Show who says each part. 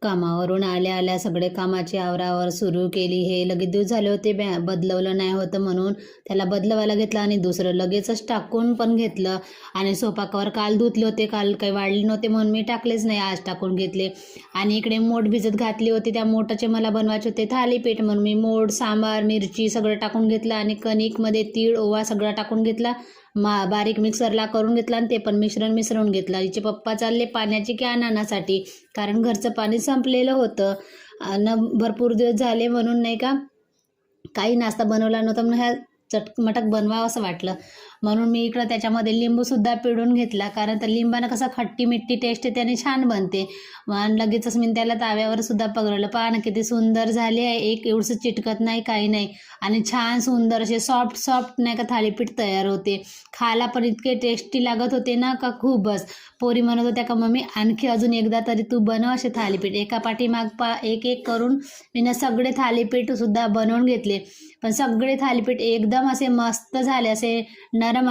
Speaker 1: कामावरून आल्या आल्या सगळे कामाची आवरावर सुरू केली. हे लगेच दिवस झाले होते बदलवलं नाही होतं म्हणून त्याला बदलवायला घेतलं आणि दुसरं लगेचच टाकून पण घेतलं. आणि स्वयंपाकावर काल धुतले होते, काल काही वाढले नव्हते म्हणून मी टाकलेच नाही, आज टाकून घेतले. आणि इकडे मोड भिजत घातली होती, त्या मोटाचे मला बनवायचे होते थालीपीठ म्हणून मी मोड, सांबार, मिरची सगळं टाकून घेतलं आणि कणिकमध्ये तीळ, ओवा सगळा टाकून घेतला. बारीक मिक्सरला करून घेतला आणि ते पण मिसळून घेतलं. हिचे पप्पा चालले पाण्याची कॅन आणण्यासाठी, कारण घरचं पाणी संपलेलं होतं आणि भरपूर दिवस झाले म्हणून नाही का काही नाश्ता बनवला नव्हता, म्हणून ह्या चटमटक बनवावं असं वाटलं. म्हणून मी इकडं त्याच्यामध्ये लिंबूसुद्धा पिळून घेतला, कारण त्या लिंबानं कसं खट्टी मिट्टी टेस्ट आहे, त्याने छान बनते. मग लगेचच मी त्याला ताव्यावर सुद्धा पगडलं. पहा ना किती सुंदर झाले आहे, एक एवढंसं चिटकत नाही काही नाही आणि छान सुंदर असे सॉफ्ट नाही का थालीपीठ तयार होते. खायला पण इतके टेस्टी लागत होते ना का खूपच. पोरी म्हणत होत्या का मम्मी आणखी अजून एकदा तरी तू बनव असे थालीपीठ. एका पाठीमाग एक एक करून मी सगळे थालीपीठ सुद्धा बनवून घेतले. पण सगळे थालीपीठ एकदम असे मस्त झाले, असे नरम